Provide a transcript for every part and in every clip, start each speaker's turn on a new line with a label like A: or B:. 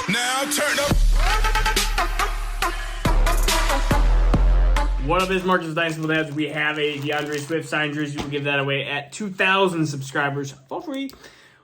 A: Now turn up.
B: What up, it's Marcus Dynasty Dubs. We have a DeAndre Swift signed jersey. We'll give that away at 2,000 subscribers for free.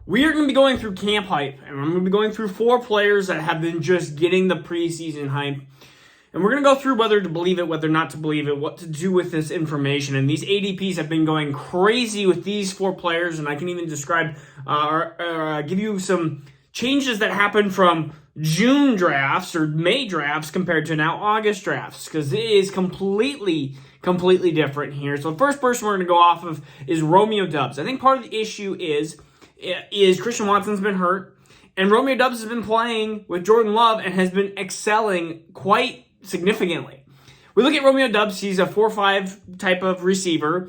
B: We are going to be going through camp hype, and I'm going to be going through 4 players that have been just getting the preseason hype. And we're going to go through whether to believe it, whether not to believe it, what to do with this information. And these ADPs have been going crazy with these 4 players, and I can even describe or give you some changes that happened from June drafts or May drafts compared to now August drafts, because it is completely different here. So the first person we're going to go off of is Romeo Dubs. I think part of the issue is Christian Watson's been hurt, and Romeo Dubs has been playing with Jordan Love and has been excelling quite significantly. We look at Romeo Dubs, he's a 4-5 type of receiver.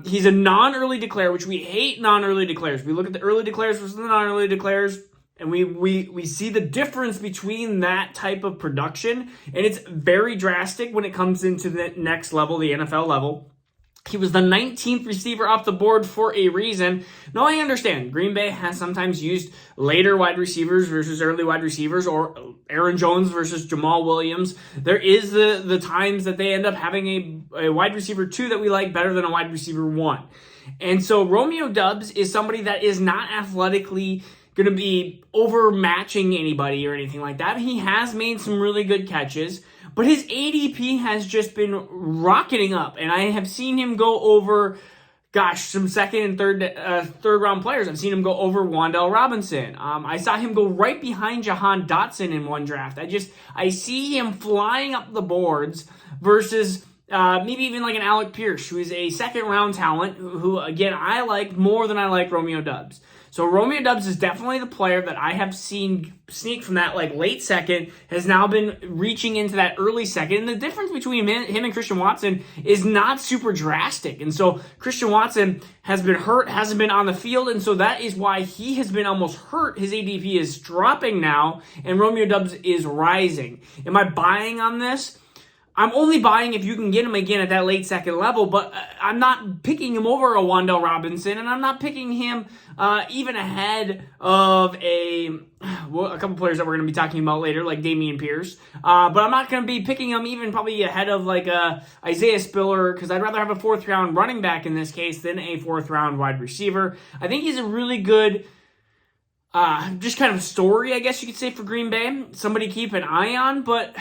B: He's a non-early declare, which we hate non-early declares. We look at the early declares versus the non-early declares, and we see the difference between that type of production, and it's very drastic when it comes into the next level, the NFL level. He was the 19th receiver off the board for a reason. Now, I understand Green Bay has sometimes used later wide receivers versus early wide receivers, or Aaron Jones versus Jamal Williams. There is the times that they end up having a wide receiver 2 that we like better than a wide receiver 1. And so Romeo Dubs is somebody that is not athletically going to be overmatching anybody or anything like that. He has made some really good catches, but his ADP has just been rocketing up, and I have seen him go over, some second and third round players. I've seen him go over Wan'Dale Robinson. I saw him go right behind Jahan Dotson in one draft. I see him flying up the boards versus maybe even like an Alec Pierce, who is a second round talent, who again I like more than I like Romeo Dubs. So Romeo Dubs is definitely the player that I have seen sneak from that late second, has now been reaching into that early second. And the difference between him and Christian Watson is not super drastic. And so Christian Watson has been hurt, hasn't been on the field, and so that is why he has been almost hurt. His ADP is dropping now, and Romeo Dubs is rising. Am I buying on this? I'm only buying if you can get him again at that late second level, but I'm not picking him over a Wan'Dale Robinson, and I'm not picking him even ahead of a couple players that we're going to be talking about later, like Damien Pierce. But I'm not going to be picking him even probably ahead of Isaiah Spiller, because I'd rather have a 4th round running back in this case than a 4th round wide receiver. I think he's a really good just kind of story, I guess you could say, for Green Bay. Somebody to keep an eye on, but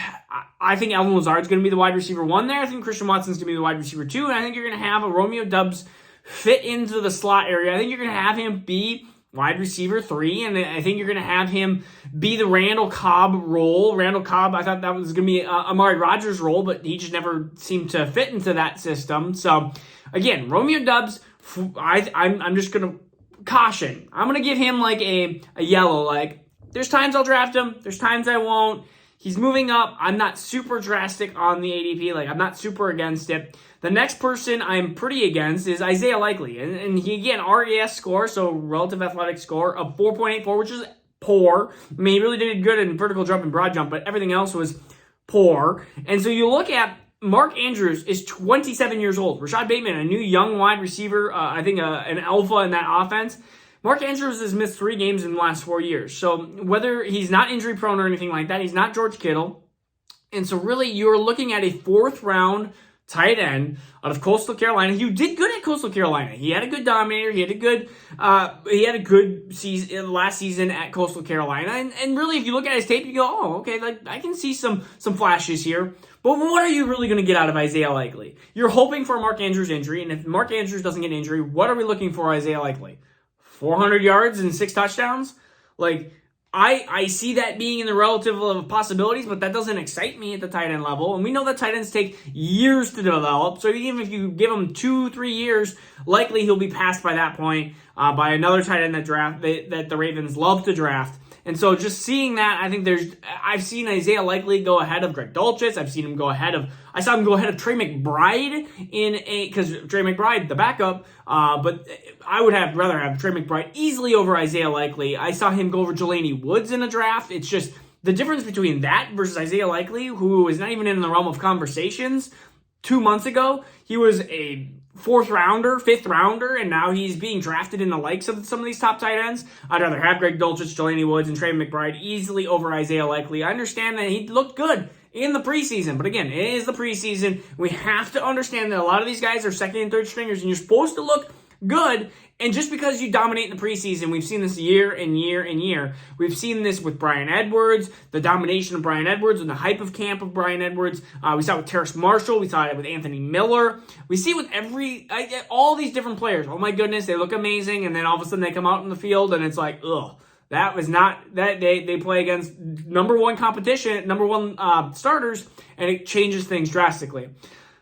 B: I think Alvin Lazard's going to be the wide receiver 1 there. I think Christian Watson's going to be the wide receiver 2, and I think you're going to have a Romeo Dubs fit into the slot area. I think you're going to have him be wide receiver 3, and I think you're going to have him be the Randall Cobb role. Randall Cobb, I thought that was going to be Amari Rodgers' role, but he just never seemed to fit into that system. So, again, Romeo Dubs, I'm just going to caution. I'm going to give him a yellow. There's times I'll draft him. There's times I won't. He's moving up. I'm not super drastic on the ADP. I'm not super against it. The next person I'm pretty against is Isaiah Likely. And he, again, RAS score, so relative athletic score, of 4.84, which is poor. I mean, he really did good in vertical jump and broad jump, but everything else was poor. And so you look at Mark Andrews is 27 years old. Rashad Bateman, a new young wide receiver, I think an alpha in that offense. Mark Andrews has missed 3 games in the last 4 years. So whether he's not injury prone or anything like that, he's not George Kittle. And so really you're looking at a 4th round tight end out of Coastal Carolina. He did good at Coastal Carolina. He had a good dominator. He had a good season last season at Coastal Carolina. And really, if you look at his tape, you go, oh, okay, I can see some flashes here. But what are you really going to get out of Isaiah Likely? You're hoping for a Mark Andrews injury, and if Mark Andrews doesn't get an injury, what are we looking for Isaiah Likely? 400 yards and 6 touchdowns? I see that being in the relative of possibilities, but that doesn't excite me at the tight end level. And we know that tight ends take years to develop. So even if you give him 2-3 years, likely he'll be passed by that point by another tight end that the Ravens love to draft. And so just seeing that, I think I've seen Isaiah Likely go ahead of Greg Dulcich. I saw him go ahead of Trey McBride because Trey McBride, the backup, but I would rather have Trey McBride easily over Isaiah Likely. I saw him go over Jelani Woods in a draft. It's just the difference between that versus Isaiah Likely, who is not even in the realm of conversations. 2 months ago, he was a fourth rounder, fifth rounder, and now he's being drafted in the likes of some of these top tight ends. I'd rather have Greg Dulcich, Jelani Woods, and Trey McBride easily over Isaiah Likely. I understand that he looked good in the preseason, but again, it is the preseason. We have to understand that a lot of these guys are second and third stringers, and you're supposed to look good. And just because you dominate in the preseason, we've seen this year and year and year. We've seen this with Bryan Edwards, the domination of Bryan Edwards and the hype of camp of Bryan Edwards. We saw it with Terrace Marshall. We saw it with Anthony Miller. We see it with all these different players. Oh my goodness, they look amazing. And then all of a sudden they come out in the field and it's like, ugh. That was not that they play against number one competition, number one starters, and it changes things drastically.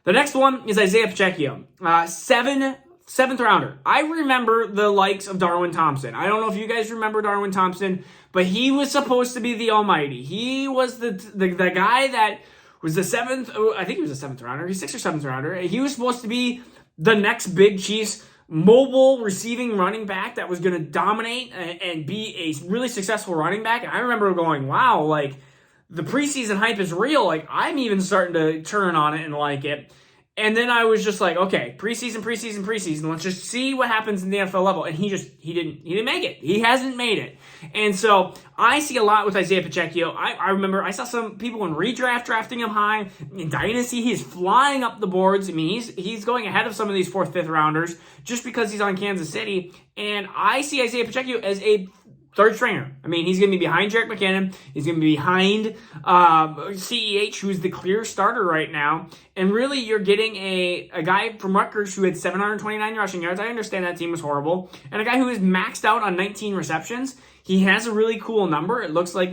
B: The next one is Isaiah Pacheco, seventh rounder. I remember the likes of Darwin Thompson. I don't know if you guys remember Darwin Thompson, but he was supposed to be the almighty. He was the guy that was the seventh. I think he was a seventh rounder. He's sixth or seventh rounder. He was supposed to be the next big Chiefs mobile receiving running back that was going to dominate and be a really successful running back. And I remember going, wow, like the preseason hype is real. Like I'm even starting to turn on it and like it. And then I was just like, okay, preseason. Let's just see what happens in the NFL level. And he didn't make it. He hasn't made it. And so I see a lot with Isaiah Pacheco. I remember I saw some people in redraft drafting him high. In Dynasty, he's flying up the boards. I mean, he's going ahead of some of these fourth, fifth rounders just because he's on Kansas City. And I see Isaiah Pacheco as a third stringer. I mean, he's going to be behind Jerick McKinnon. He's going to be behind CEH, who's the clear starter right now. And really, you're getting a guy from Rutgers who had 729 rushing yards. I understand that team was horrible. And a guy who is maxed out on 19 receptions. He has a really cool number. It looks like,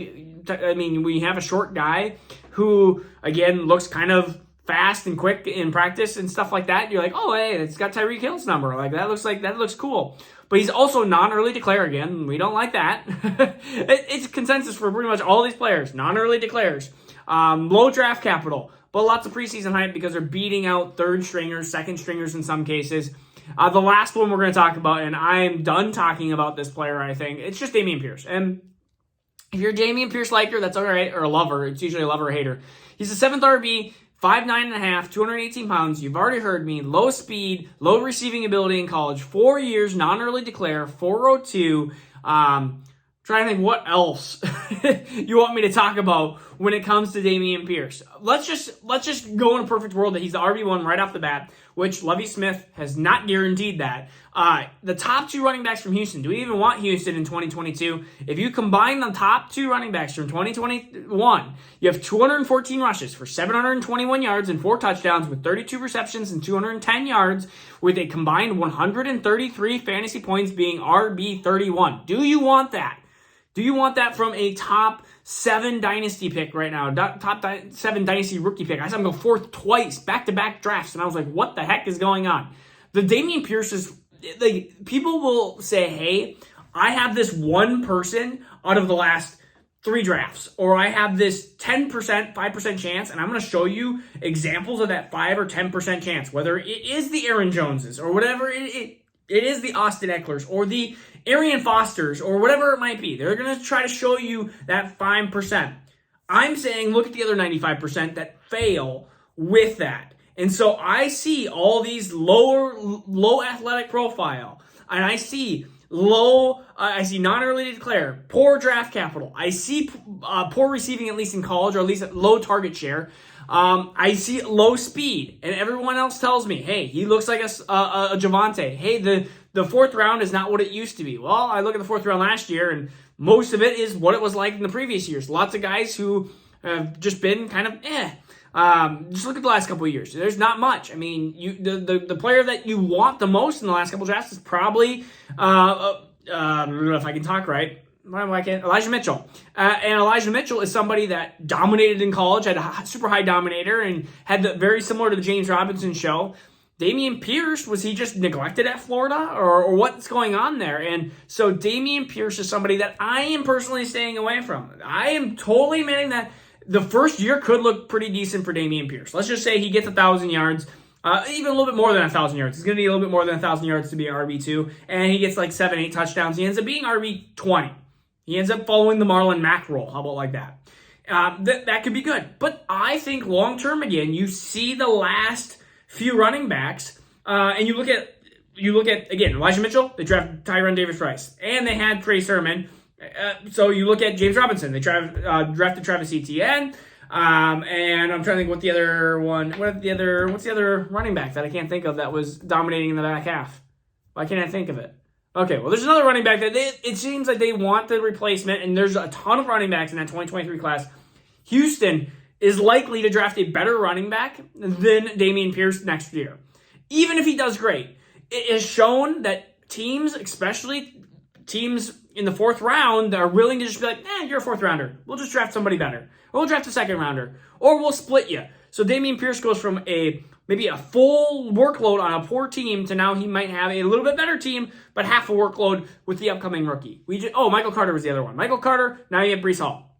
B: I mean, we have a short guy who, again, looks kind of fast and quick in practice and stuff like that. You're like, oh, hey, it's got Tyreek Hill's number. Like, that looks cool. But he's also non-early declare again. We don't like that. It's consensus for pretty much all these players. Non-early declares. Low draft capital. But lots of preseason hype because they're beating out third stringers, second stringers in some cases. The last one we're going to talk about, and I'm done talking about this player, I think, it's just Damien Pierce. And if you're a Damien Pierce liker, that's all right, or a lover. It's usually a lover or hater. He's a 7th RB. 5'9.5", 218 pounds. You've already heard me. Low speed, low receiving ability in college. 4 years, non-early declare, 402. Trying to think what else you want me to talk about when it comes to Damien Pierce. Let's just go in a perfect world that he's the RB1 right off the bat, which Lovie Smith has not guaranteed that. The top two running backs from Houston. Do we even want Houston in 2022? If you combine the top two running backs from 2021, you have 214 rushes for 721 yards and 4 touchdowns with 32 receptions and 210 yards with a combined 133 fantasy points being RB31. Do you want that? Do you want that from a top 7 dynasty pick right now? Top 7 dynasty rookie pick. I saw him go 4th twice, back-to-back drafts, and I was like, what the heck is going on? The Damien Pierce is, like, people will say, hey, I have this one person out of the last 3 drafts, or I have this 10%, 5% chance, and I'm going to show you examples of that 5 or 10% chance, whether it is the Aaron Joneses or whatever it is the Austin Ecklers or the Arian Fosters or whatever it might be. They're going to try to show you that 5%. I'm saying look at the other 95% that fail with that. And so I see all these low athletic profile, and I see non-early to declare, poor draft capital. I see poor receiving, at least in college, or at least at low target share. I see low speed, and everyone else tells me, hey, he looks like a Javonte. Hey, the 4th round is not what it used to be. Well, I look at the 4th round last year, and most of it is what it was like in the previous years. Lots of guys who have just been kind of just look at the last couple of years. There's not much. I mean, the player that you want the most in the last couple of drafts is probably I don't know if I can talk right. Elijah Mitchell. And Elijah Mitchell is somebody that dominated in college, had a super high dominator, and had very similar to the James Robinson show. Damien Pierce, was he just neglected at Florida, or what's going on there? And so Damien Pierce is somebody that I am personally staying away from. I am totally admitting that the first year could look pretty decent for Damien Pierce. Let's just say he gets 1,000 yards, even a little bit more than 1,000 yards. He's going to need a little bit more than 1,000 yards to be an RB2, and he gets like 7, 8 touchdowns. He ends up being RB20. He ends up following the Marlon Mack role. How about like that? That could be good. But I think long-term, again, you see the last few running backs And you look at again, Elijah Mitchell, they drafted Tyron Davis-Price, and they had Trey Sermon. So you look at James Robinson, they drafted Travis Etienne. And I'm trying to think what's the other running back that I can't think of that was dominating in the back half. Why can't I think of it? Okay, well, there's another running back that it seems like they want the replacement, and there's a ton of running backs in that 2023 class. Houston is likely to draft a better running back than Damien Pierce next year. Even if he does great, it is shown that teams, especially teams in the fourth round, are willing to just be like, you're a fourth rounder. We'll just draft somebody better. Or we'll draft a second rounder. Or we'll split you. So Damien Pierce goes from maybe a full workload on a poor team to now he might have a little bit better team, but half a workload with the upcoming rookie. Michael Carter was the other one. Michael Carter, now you have Breece Hall.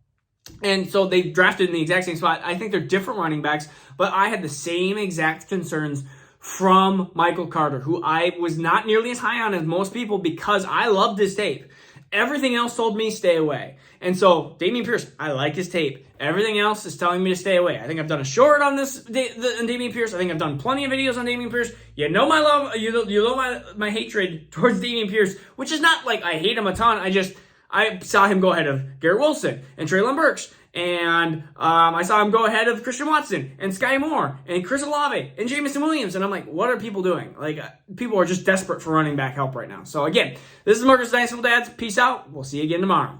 B: And so they drafted in the exact same spot. I think they're different running backs, but I had the same exact concerns from Michael Carter, who I was not nearly as high on as most people because I loved his tape. Everything else told me stay away. And so, Damien Pierce, I like his tape. Everything else is telling me to stay away. I think I've done a short on Damien Pierce. I think I've done plenty of videos on Damien Pierce. You know my love, you know my hatred towards Damien Pierce, which is not like I hate him a ton. I saw him go ahead of Garrett Wilson and Treylon Burks. And I saw him go ahead of Christian Watson and Sky Moore and Chris Olave and Jameson Williams. And I'm like, what are people doing? Like, people are just desperate for running back help right now. So again, this is Marcus Dynasty Dads. Peace out. We'll see you again tomorrow.